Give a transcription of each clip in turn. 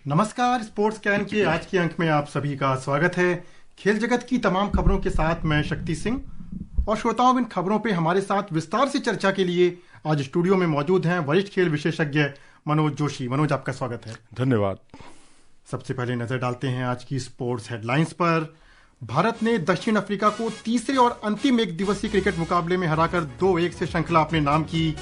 नमस्कार, sports can के आज के अंक में आप सभी का स्वागत है। खेल जगत की तमाम खबरों के साथ मैं शक्ति सिंह और श्रोताओं, इन खबरों पे हमारे साथ विस्तार से चर्चा के लिए आज स्टूडियो में मौजूद हैं वरिष्ठ खेल विशेषज्ञ मनोज जोशी। मनोज, आपका स्वागत है। धन्यवाद। सबसे पहले नजर डालते हैं आज की स्पोर्ट्स हेडलाइंस पर। भारत ने दक्षिण अफ्रीका को तीसरे और अंतिम एक दिवसीय क्रिकेट मुकाबले में हराकर 2-1 से श्रृंखला अपने नाम की।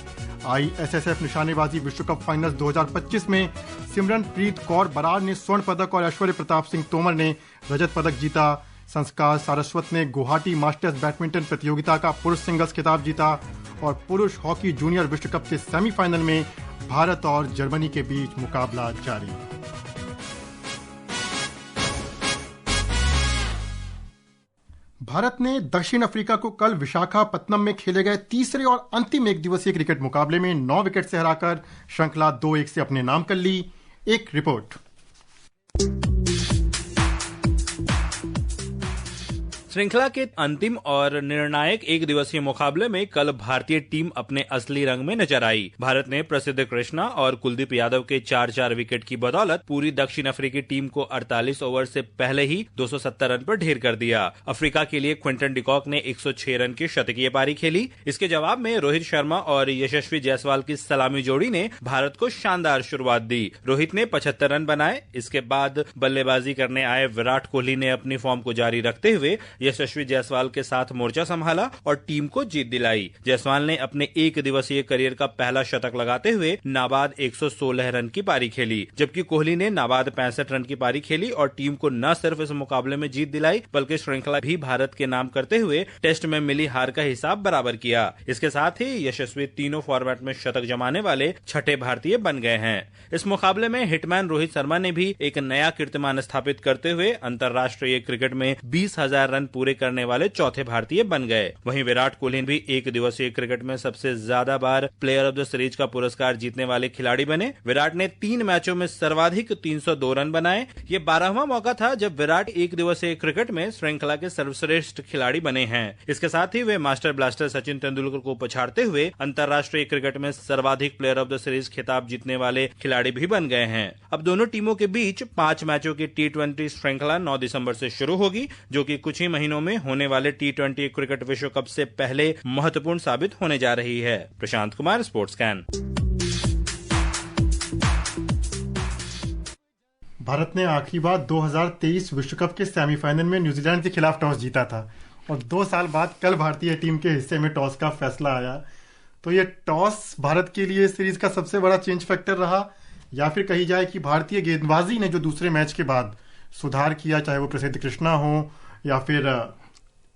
ISSF निशानेबाजी विश्व कप फाइनल्स 2025 में सिमरनप्रीत कौर बराड़ ने स्वर्ण पदक और ऐश्वर्य प्रताप सिंह तोमर ने रजत पदक जीता। संस्कार सारस्वत ने गुवाहाटी मास्टर्स बैडमिंटन प्रतियोगिता का पुरुष सिंगल्स खिताब जीता और पुरुष हॉकी जूनियर विश्व कप के सेमीफाइनल में भारत और जर्मनी के बीच मुकाबला जारी। भारत ने दक्षिण अफ्रीका को कल विशाखापत्तनम में खेले गए तीसरे और अंतिम एक दिवसीय क्रिकेट मुकाबले में 9 विकेट से हराकर श्रृंखला 2-1 से अपने नाम कर ली। एक रिपोर्ट। श्रृंखला के अंतिम और निर्णायक एक दिवसीय मुकाबले में कल भारतीय टीम अपने असली रंग में नजर आई। भारत ने प्रसिद्ध कृष्णा और कुलदीप यादव के 4-4 विकेट की बदौलत पूरी दक्षिण अफ्रीकी टीम को 48 ओवर से पहले ही 270 रन पर ढेर कर दिया। अफ्रीका के लिए क्विंटन डिकॉक ने 106 रन की शतकीय पारी खेली। इसके जवाब में रोहित शर्मा और यशस्वी जायसवाल की सलामी जोड़ी ने भारत को शानदार शुरुआत दी। रोहित ने 75 रन बनाए। इसके बाद बल्लेबाजी करने आए विराट कोहली ने अपनी फॉर्म को जारी रखते हुए यशस्वी जायसवाल के साथ मोर्चा संभाला और टीम को जीत दिलाई। जायसवाल ने अपने एक दिवसीय करियर का पहला शतक लगाते हुए नाबाद 116 रन की पारी खेली, जबकि कोहली ने नाबाद 65 रन की पारी खेली और टीम को न सिर्फ इस मुकाबले में जीत दिलाई बल्कि श्रृंखला भी भारत के नाम करते हुए टेस्ट में मिली हार का हिसाब बराबर किया। इसके साथ ही यशस्वी तीनों फॉर्मेट में शतक जमाने वाले छठे भारतीय बन गए हैं। इस मुकाबले में हिटमैन रोहित शर्मा ने भी एक नया कीर्तिमान स्थापित करते हुए अंतरराष्ट्रीय क्रिकेट में 20,000 रन पूरे करने वाले चौथे भारतीय बन गए। वहीं विराट कोहली भी एक दिवसीय क्रिकेट में सबसे ज्यादा बार प्लेयर ऑफ द सीरीज का पुरस्कार जीतने वाले खिलाड़ी बने। विराट ने 3 मैचों में सर्वाधिक 302 रन बनाए। ये 12वां मौका था जब विराट एक दिवसीय क्रिकेट में श्रृंखला के सर्वश्रेष्ठ खिलाड़ी बने हैं। इसके साथ ही वे मास्टर ब्लास्टर सचिन तेंदुलकर को पछाड़ते हुए अंतरराष्ट्रीय क्रिकेट में सर्वाधिक प्लेयर ऑफ द सीरीज खिताब जीतने वाले खिलाड़ी भी बन गए हैं। अब दोनों टीमों के बीच 5 मैचों की T20 श्रृंखला 9 दिसंबर से शुरू होगी, जो कि कुछ ही महीनों में होने वाले T20 क्रिकेट विश्व कप से पहले महत्वपूर्ण साबित होने जा रही है। Prashant Kumar, sports can. भारत ने आखिरी बार 2023 विश्व कप के सेमीफाइनल में न्यूजीलैंड के खिलाफ टॉस जीता था और 2 साल बाद कल भारतीय टीम के हिस्से में टॉस का फैसला आया। तो ये टॉस भारत के लिए सीरीज का सबसे बड़ा चेंज फैक्टर रहा, या फिर कही जाए कि भारतीय गेंदबाजी ने जो दूसरे मैच के बाद सुधार किया, चाहे वो प्रसिद्ध कृष्णा हो या फिर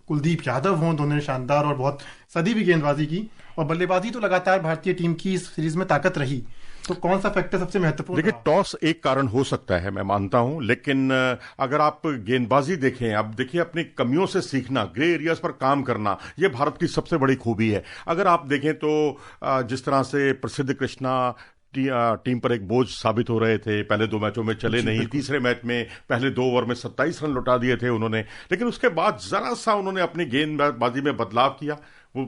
कुलदीप यादव हों, दोनों ने शानदार और बहुत सदी भी गेंदबाजी की और बल्लेबाजी तो लगातार भारतीय टीम की इस सीरीज में ताकत रही। तो कौन सा फैक्टर सबसे महत्वपूर्ण? देखिए, टॉस एक कारण हो सकता है, मैं मानता हूं, लेकिन अगर आप गेंदबाजी देखें, अब देखिए अपनी कमियों से सीखना, ग्रे एरियाज पर काम करना, यह भारत की सबसे बड़ी खूबी है। अगर आप देखें तो जिस तरह से प्रसिद्ध कृष्णा टीम पर एक बोझ साबित हो रहे थे, पहले 2 मैचों में चले नहीं, तीसरे मैच में पहले 2 ओवर में 27 रन लौटा दिए थे उन्होंने, लेकिन उसके बाद जरा सा उन्होंने अपनी गेंदबाजी में बदलाव किया। वो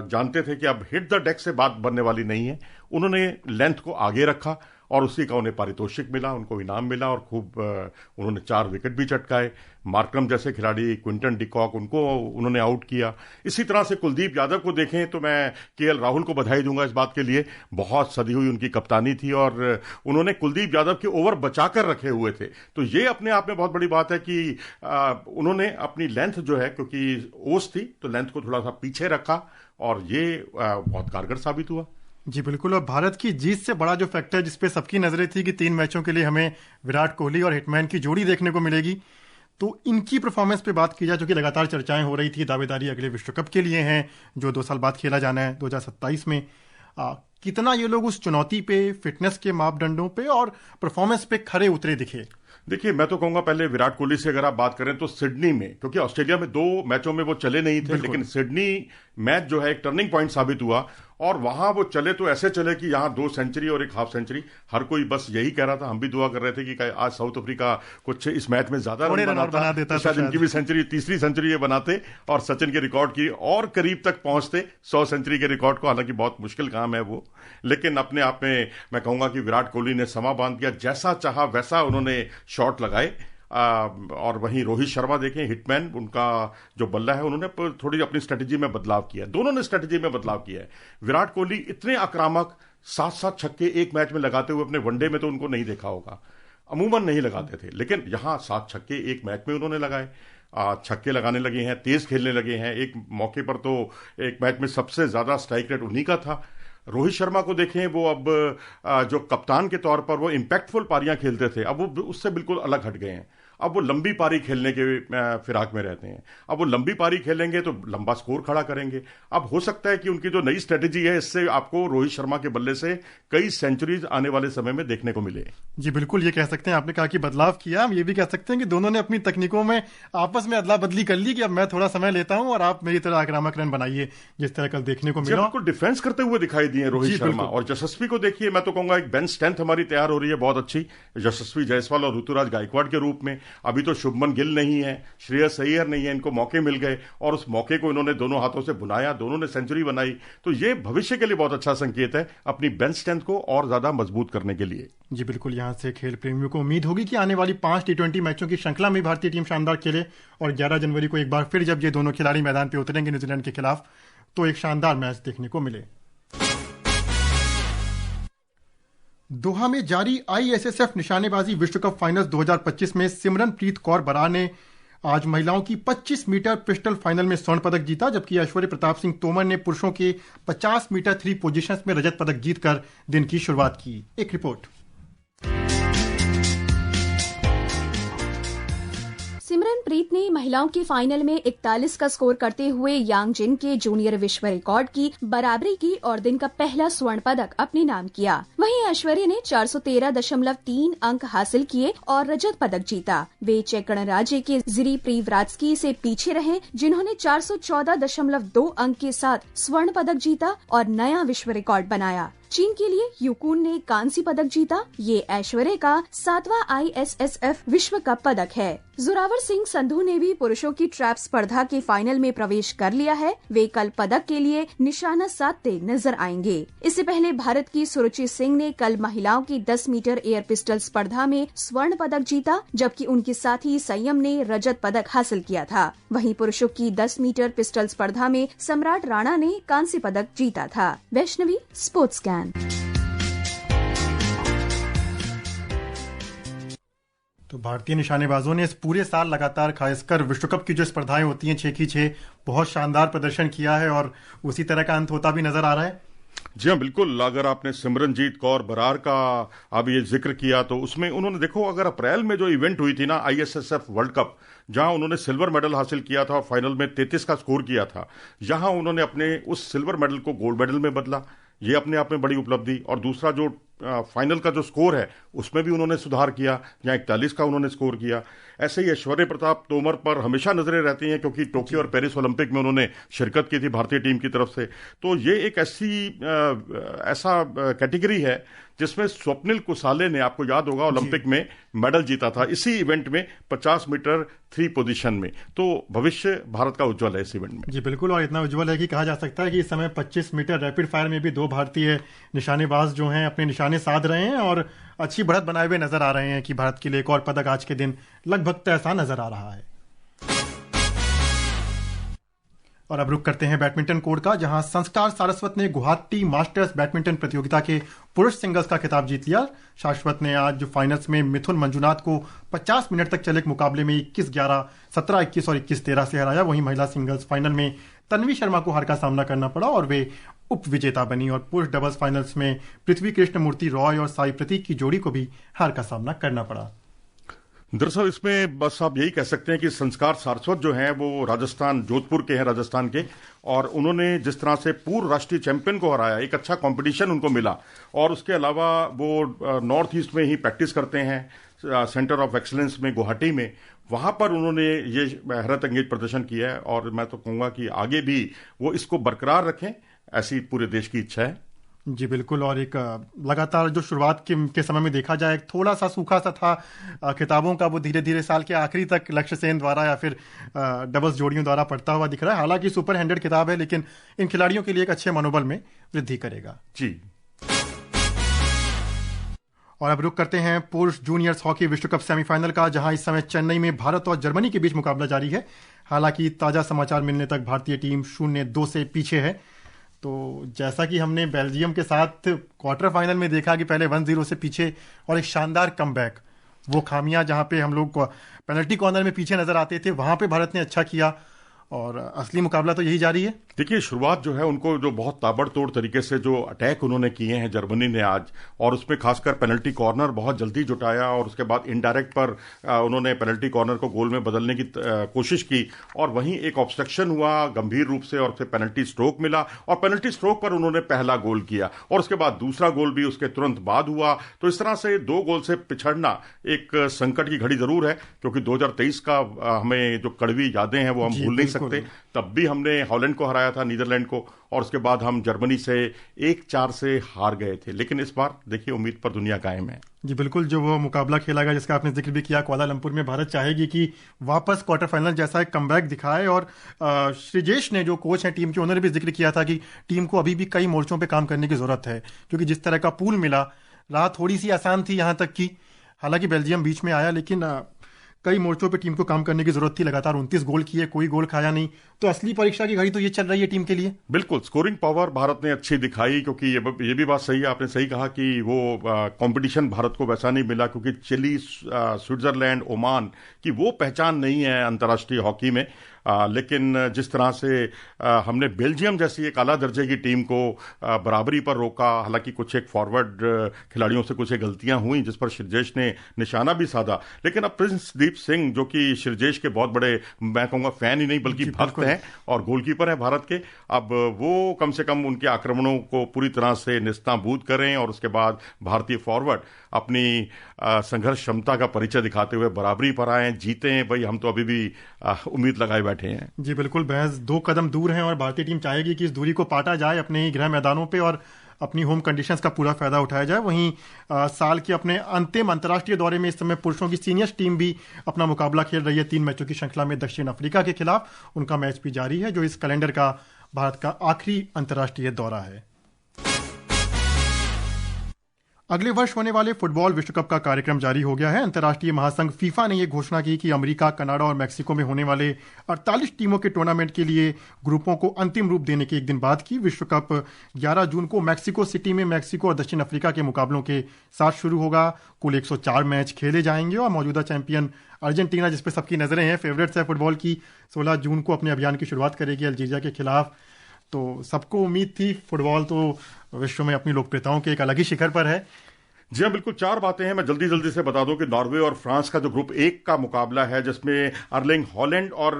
जानते थे कि अब हिट द डेक से बात बनने वाली नहीं है। उन्होंने लेंथ को आगे रखा और उसी का उन्हें पारितोषिक मिला, उनको इनाम मिला और खूब उन्होंने 4 विकेट भी चटकाए। मार्करम जैसे खिलाड़ी, क्विंटन डिकॉक, उनको उन्होंने आउट किया। इसी तरह से कुलदीप यादव को देखें तो मैं KL राहुल को बधाई दूंगा इस बात के लिए, बहुत सदी हुई उनकी कप्तानी थी और उन्होंने कुलदीप यादव के ओवर बचाकर रखे हुए थे। तो ये अपने आप में बहुत बड़ी बात है कि उन्होंने अपनी लेंथ जो है, क्योंकि ओस थी तो लेंथ को थोड़ा सा पीछे रखा और ये बहुत कारगर साबित हुआ। जी बिल्कुल। और भारत की जीत से बड़ा जो फैक्टर जिसपे सबकी नजरें थी कि 3 मैचों के लिए हमें विराट कोहली और हिटमैन की जोड़ी देखने को मिलेगी, तो इनकी परफॉर्मेंस पे बात की जाए, जो कि लगातार चर्चाएं हो रही थी। दावेदारी अगले विश्व कप के लिए हैं जो 2 साल बाद खेला जाना है 2027 में। कितना ये लोग उस चुनौती पे, फिटनेस के मापदंडों पे और परफॉर्मेंस पे खरे उतरे दिखे? देखिए, मैं तो कहूंगा पहले विराट कोहली से अगर आप बात करें तो सिडनी में, क्योंकि ऑस्ट्रेलिया में 2 मैचों में वो चले नहीं थे, लेकिन सिडनी मैच जो है एक टर्निंग पॉइंट साबित हुआ और वहां वो चले तो ऐसे चले कि यहां 2 सेंचुरी और 1 हाफ सेंचुरी। हर कोई बस यही कह रहा था, हम भी दुआ कर रहे थे कि आज साउथ अफ्रीका कुछ इस मैच में ज्यादा रन बना देता, शायद इनकी भी सेंचुरी, तीसरी सेंचुरी ये बनाते और सचिन के रिकॉर्ड की और करीब तक पहुंचते 100 सेंचुरी के रिकॉर्ड को। हालांकि बहुत मुश्किल काम है वो, लेकिन अपने आप में मैं कहूंगा कि विराट कोहली ने समा बांध दिया, जैसा चाहा वैसा उन्होंने शॉट लगाए। और वहीं रोहित शर्मा देखें, हिटमैन, उनका जो बल्ला है, उन्होंने थोड़ी अपनी स्ट्रेटेजी में बदलाव किया है। दोनों ने स्ट्रेटेजी में बदलाव किया है। विराट कोहली इतने आक्रामक 7-7 छक्के एक मैच में लगाते हुए अपने वनडे में तो उनको नहीं देखा होगा, अमूमन नहीं लगाते थे, लेकिन यहां 7 छक्के एक मैच में उन्होंने लगाए। छक्के लगाने लगे हैं, तेज खेलने लगे हैं। एक मौके पर तो एक मैच में सबसे ज्यादा स्ट्राइक रेट उन्हीं का था। रोहित शर्मा को देखें, वो अब जो कप्तान के तौर पर वो इंपैक्टफुल पारियां खेलते थे, अब वो उससे बिल्कुल अलग हट गए हैं। अब वो लंबी पारी खेलने के फिराक में रहते हैं। अब वो लंबी पारी खेलेंगे तो लंबा स्कोर खड़ा करेंगे। अब हो सकता है कि उनकी जो नई स्ट्रेटेजी है, इससे आपको रोहित शर्मा के बल्ले से कई सेंचुरीज आने वाले समय में देखने को मिले। जी बिल्कुल, ये कह सकते हैं, आपने कहा कि बदलाव किया, हम ये भी कह सकते हैं कि दोनों ने अपनी तकनीकों में आपस में अदला बदली कर ली कि अब मैं थोड़ा समय लेता हूं और आप मेरी तरह आक्रामक रन बनाइए, जिस तरह कल देखने को मिला। बिल्कुल डिफेंस करते हुए दिखाई दिए रोहित शर्मा। और यशस्वी को देखिए, मैं तो कहूंगा एक बेंच स्ट्रेंथ हमारी तैयार हो रही है बहुत अच्छी, यशस्वी जायसवाल और ऋतुराज गायकवाड़ के रूप में। अभी तो शुभमन गिल नहीं है, श्रेयस अय्यर नहीं है, इनको मौके मिल गए और उस मौके को इन्होंने दोनों हाथों से बुनाया, दोनों ने सेंचुरी बनाई। तो ये भविष्य के लिए बहुत अच्छा संकेत है अपनी बेंच स्ट्रेंथ को और ज्यादा मजबूत करने के लिए। जी बिल्कुल, यहां से खेल प्रेमियों को उम्मीद होगी कि आने वाली 5 T20 मैचों की श्रृंखला में भारतीय टीम शानदार खेले और 11 जनवरी को एक बार फिर जब ये दोनों खिलाड़ी मैदान पर उतरेंगे न्यूजीलैंड के खिलाफ, तो एक शानदार मैच देखने को मिले। दोहा में जारी ISSF निशानेबाजी विश्व कप फाइनल्स 2025 में सिमरनप्रीत कौर बरार ने आज महिलाओं की 25 मीटर पिस्टल फाइनल में स्वर्ण पदक जीता, जबकि ऐश्वर्य प्रताप सिंह तोमर ने पुरुषों के 50 मीटर 3 पोजीशंस में रजत पदक जीतकर दिन की शुरुआत की। एक रिपोर्ट। सिमरनप्रीत ने महिलाओं के फाइनल में 41 का स्कोर करते हुए यांगजिन के जूनियर विश्व रिकॉर्ड की बराबरी की और दिन का पहला स्वर्ण पदक अपने नाम किया। वहीं ऐश्वर्य ने 413.3 अंक हासिल किए और रजत पदक जीता। वे चेक गणराज्य के जिरी प्रीव्रात्स्की से पीछे रहे, जिन्होंने 414.2 अंक के साथ स्वर्ण पदक जीता और नया विश्व रिकॉर्ड बनाया। चीन के लिए यूकुन ने कांस्य पदक जीता। ये ऐश्वर्य का 7वां ISSF विश्व कप पदक है। जोरावर सिंह संधू ने भी पुरुषों की ट्रैप स्पर्धा के फाइनल में प्रवेश कर लिया है। वे कल पदक के लिए निशाना साधते नजर आएंगे। इससे पहले भारत की सुरुचि सिंह ने कल महिलाओं की 10 मीटर एयर पिस्टल स्पर्धा में स्वर्ण पदक जीता, जबकि उनके साथी संयम ने रजत पदक हासिल किया था। वहीं पुरुषों की 10 मीटर पिस्टल स्पर्धा में सम्राट राणा ने कांस्य पदक जीता था। Vaishnavi, sports scan. तो भारतीय निशानेबाजों ने इस पूरे साल लगातार, खासकर विश्व कप की जो स्पर्धाएं होती हैं 6 की 6, बहुत शानदार प्रदर्शन किया है और उसी तरह का अंत होता भी नजर आ रहा है। जी हाँ, बिल्कुल। अगर आपने सिमरनजीत कौर बरार का अब ये जिक्र किया तो उसमें उन्होंने देखो, अगर अप्रैल में जो इवेंट हुई थी ना ISSF वर्ल्ड कप, जहां उन्होंने सिल्वर मेडल हासिल किया था और फाइनल में 33 का स्कोर किया था, यहां उन्होंने अपने उस सिल्वर मेडल को गोल्ड मेडल में बदला। ये अपने आप में बड़ी उपलब्धि। और दूसरा जो फाइनल का जो स्कोर है उसमें भी उन्होंने सुधार किया, जहां 41 का उन्होंने स्कोर किया। ऐसे ही ऐश्वर्य प्रताप तोमर पर हमेशा नजरें रहती हैं, क्योंकि टोक्यो और पेरिस ओलंपिक में उन्होंने शिरकत की थी भारतीय टीम की तरफ से। तो ये एक ऐसा कैटेगरी है जिसमें स्वप्निल कुसाले ने, आपको याद होगा, ओलंपिक में मेडल जीता था इसी इवेंट में 50 मीटर 3 पोजीशन में। तो भविष्य भारत का उज्जवल है इस इवेंट में। जी बिल्कुल, और इतना उज्जवल है कि कहा जा सकता है कि इस समय 25 मीटर रैपिड फायर में भी 2 भारतीय निशानेबाज जो हैं अपने निशाने साध रहे हैं और अच्छी बढ़त बनाए हुए नजर आ रहे हैं कि भारत के लिए एक और पदक आज के दिन लगभग तैसा नजर आ रहा है। और अब रुक करते हैं बैडमिंटन कोर्ट का, जहां संस्कार सारस्वत ने गुवाहाटी मास्टर्स बैडमिंटन प्रतियोगिता के पुरुष सिंगल्स का खिताब जीत लिया। शाश्वत ने आज फाइनल्स में मिथुन मंजुनाथ को 50 मिनट तक चले मुकाबले में 21-11, 17-21 और 21-13 से हराया। वहीं महिला सिंगल्स फाइनल में तन्वी शर्मा को हार का सामना करना पड़ा और वे उप विजेता बनी। और पुरुष डबल्स फाइनल्स में पृथ्वी कृष्णमूर्ति रॉय और साई प्रतीक की जोड़ी को भी हार का सामना करना पड़ा। दरअसल इसमें बस आप यही कह सकते हैं कि संस्कार सारस्वत जो हैं वो राजस्थान, जोधपुर के हैं राजस्थान के, और उन्होंने जिस तरह से पूर्व राष्ट्रीय चैंपियन को हराया, एक अच्छा कंपटीशन उनको मिला। और उसके अलावा वो नॉर्थ ईस्ट में ही प्रैक्टिस करते हैं, सेंटर ऑफ एक्सीलेंस में गुवाहाटी में, वहां पर उन्होंने ये हैरत अंगेज प्रदर्शन किया है और मैं तो कहूंगा कि आगे भी वो इसको बरकरार रखें, ऐसी पूरे देश की इच्छा है। जी बिल्कुल। और एक लगातार जो शुरुआत के समय में देखा जाए, थोड़ा सा सूखा सा था खिताबों का, वो धीरे धीरे साल के आखिरी तक लक्ष्य सेन द्वारा या फिर डबल्स जोड़ियों द्वारा पड़ता हुआ दिख रहा है। हालांकि सुपर 100 खिताब है, लेकिन इन खिलाड़ियों के लिए एक अच्छे मनोबल में वृद्धि करेगा। जी। और अब रुक करते हैं पुरुष जूनियर्स हॉकी विश्व कप सेमीफाइनल का, जहां इस समय चेन्नई में भारत और जर्मनी के बीच मुकाबला जारी है। हालांकि ताजा समाचार मिलने तक भारतीय टीम 0-2 से पीछे है। तो जैसा कि हमने बेल्जियम के साथ क्वार्टर फाइनल में देखा कि पहले 1-0 से पीछे और एक शानदार कमबैक, वो खामियां जहां पे हम लोग पेनल्टी कॉर्नर में पीछे नजर आते थे, वहां पे भारत ने अच्छा किया और असली मुकाबला तो यही जारी है। देखिए, शुरुआत जो है उनको जो बहुत ताबड़तोड़ तरीके से जो अटैक उन्होंने किए हैं जर्मनी ने आज, और उसमें खासकर पेनल्टी कॉर्नर बहुत जल्दी जुटाया और उसके बाद इनडायरेक्ट पर उन्होंने पेनल्टी कॉर्नर को गोल में बदलने की कोशिश की और वहीं एक ऑब्स्ट्रक्शन हुआ गंभीर रूप से और फिर पेनल्टी स्ट्रोक मिला और पेनल्टी स्ट्रोक पर उन्होंने पहला गोल किया और उसके बाद दूसरा गोल भी उसके तुरंत बाद हुआ। तो इस तरह से 2 गोल से पिछड़ना एक संकट की घड़ी जरूर है, क्योंकि 2023 का हमें जो कड़वी यादें हैं वो हम भूल नहीं सकते। तब भी हमने हॉलैंड को हराया था, नीदरलैंड को, और उसके बाद हम जर्मनी से 1-4 से हार गए थे। लेकिन इस बार देखिए, उम्मीद पर दुनिया कायम है। जी बिल्कुल। जो वो मुकाबला खेला गया जिसका आपने जिक्र भी किया कुआलालंपुर में, भारत चाहेगी कि वापस क्वार्टर फाइनल जैसा एक कमबैक दिखाए। और श्रीजेश ने, जो कोच हैं टीम के, उन्होंने भी जिक्र किया था कि टीम को अभी भी कई मोर्चों पे काम करने की जरूरत है, क्योंकि जिस तरह का पूल मिला, राह थोड़ी सी आसान थी यहां तक कि हालांकि बेल्जियम बीच में आया, लेकिन कई मोर्चों पे टीम को काम करने की जरूरत थी। लगातार 29 गोल किए, कोई गोल खाया नहीं। तो असली परीक्षा की घड़ी तो ये चल रही है टीम के लिए। बिल्कुल, स्कोरिंग पावर भारत ने अच्छी दिखाई, क्योंकि ये भी बात सही है, आपने सही कहा कि वो कंपटीशन भारत को वैसा नहीं मिला, क्योंकि चिली, स्विट्जरलैंड, ओमान की वो पहचान नहीं है अंतर्राष्ट्रीय हॉकी में। लेकिन जिस तरह से हमने बेल्जियम जैसी एक आला दर्जे की टीम को बराबरी पर रोका, हालांकि कुछ एक फॉरवर्ड खिलाड़ियों से कुछ गलतियां हुई जिस पर श्रीजेश ने निशाना भी साधा, लेकिन अब प्रिंसदीप सिंह, जो कि श्रीजेश के बहुत बड़े, मैं कहूंगा फैन ही नहीं बल्कि भक्त हैं और गोलकीपर हैं भारत के, अब वो कम से कम उनके आक्रमणों को पूरी तरह से निस्ताबूद करें और उसके बाद भारतीय फॉरवर्ड अपनी संघर्ष क्षमता का परिचय दिखाते हुए बराबरी पर आए, जीते। भाई हम तो अभी भी उम्मीद लगाए बैठे हैं। जी बिल्कुल, बहस 2 कदम दूर हैं और भारतीय टीम चाहेगी कि इस दूरी को पाटा जाए अपने ही गृह मैदानों पे और अपनी होम कंडीशंस का पूरा फायदा उठाया जाए। वहीं साल के अपने अंतिम अंतर्राष्ट्रीय दौरे में इस समय पुरुषों की सीनियर्स टीम भी अपना मुकाबला खेल रही है 3 मैचों की श्रृंखला में दक्षिण अफ्रीका के खिलाफ। उनका मैच भी जारी है, जो इस कैलेंडर का भारत का आखिरी अंतर्राष्ट्रीय दौरा है। अगले वर्ष होने वाले फुटबॉल विश्व कप का कार्यक्रम जारी हो गया है। अंतर्राष्ट्रीय महासंघ फीफा ने यह घोषणा की कि अमेरिका, कनाडा और मैक्सिको में होने वाले 48 टीमों के टूर्नामेंट के लिए ग्रुपों को अंतिम रूप देने के एक दिन बाद की विश्व कप 11 जून को मैक्सिको सिटी में मैक्सिको और दक्षिण अफ्रीका के मुकाबलों के साथ शुरू होगा। कुल 104 मैच खेले जाएंगे और मौजूदा चैंपियन अर्जेंटीना, जिसपे सबकी नजरें हैं, फेवरेट्स है फुटबॉल की, 16 जून को अपने अभियान की शुरुआत करेगी अल्जीरिया के खिलाफ। तो सबको उम्मीद थी, फुटबॉल तो विश्व में अपनी लोकप्रियताओं के एक अलग ही शिखर पर है। जी हाँ, बिल्कुल। 4 बातें हैं, मैं जल्दी से बता दूं कि नॉर्वे और फ्रांस का जो ग्रुप 1 का मुकाबला है, जिसमें अर्लिंग हॉलैंड और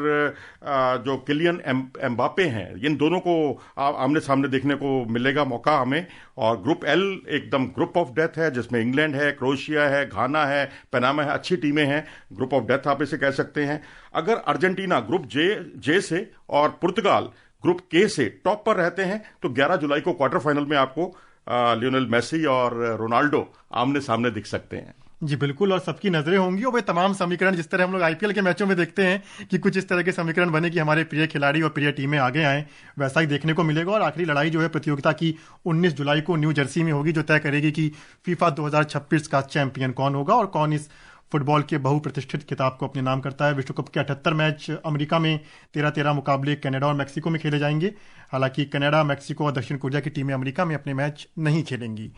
जो किलियन एम्बापे हैं, इन दोनों को आमने सामने देखने को मिलेगा मौका हमें। और ग्रुप L एकदम ग्रुप ऑफ डेथ है, जिसमें इंग्लैंड है, क्रोएशिया है, घाना है, पनामा है, अच्छी टीमें हैं। ग्रुप ऑफ डेथ आप इसे कह सकते हैं। अगर अर्जेंटीना ग्रुप जे से और पुर्तगाल ग्रुप K से टॉप पर रहते हैं तो 11 जुलाई को क्वार्टर फाइनल में आपको लियोनेल मेसी और रोनाल्डो आमने सामने दिख सकते हैं। जी बिल्कुल, और सबकी नजरें होंगी और वे तमाम समीकरण, जिस तरह हम लोग आईपीएल के मैचों में देखते हैं कि कुछ इस तरह के समीकरण बने कि हमारे प्रिय खिलाड़ी और प्रिय टीमें आगे आए, वैसा ही देखने को मिलेगा। और आखिरी लड़ाई जो है प्रतियोगिता की 19 जुलाई को न्यू जर्सी में होगी, जो तय करेगी कि फीफा 2026 का चैंपियन कौन होगा और कौन इस फुटबॉल के बहुप्रतिष्ठित खिताब को अपने नाम करता है। विश्व कप के 78 मैच अमेरिका में, 13-13 मुकाबले कनाडा और मैक्सिको में खेले जाएंगे। हालांकि कनाडा, मैक्सिको और दक्षिण कोरिया की टीमें अमेरिका में अपने मैच नहीं खेलेंगी।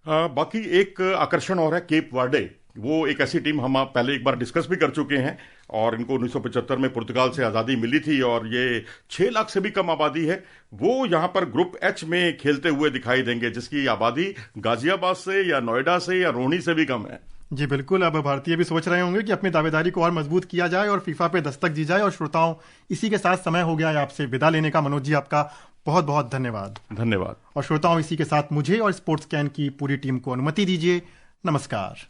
बाकी एक आकर्षण और है केप वर्डे। वो एक ऐसी टीम हम पहले एक बार डिस्कस भी कर चुके हैं और इनको 1975 में पुर्तगाल से आज़ादी मिली थी और ये 6 लाख से भी कम आबादी है। वो यहाँ पर ग्रुप H में खेलते हुए दिखाई देंगे, जिसकी आबादी गाजियाबाद से या नोएडा से या रोहनी से भी कम है। जी बिल्कुल, अब भारतीय भी सोच रहे होंगे कि अपनी दावेदारी को और मजबूत किया जाए और फीफा पे दस्तक दी जाए। और श्रोताओं, इसी के साथ समय हो गया है आपसे विदा लेने का। मनोज जी, आपका बहुत बहुत धन्यवाद। धन्यवाद। और श्रोताओं, इसी के साथ मुझे और स्पोर्ट्स कैन की पूरी टीम को अनुमति दीजिए। नमस्कार।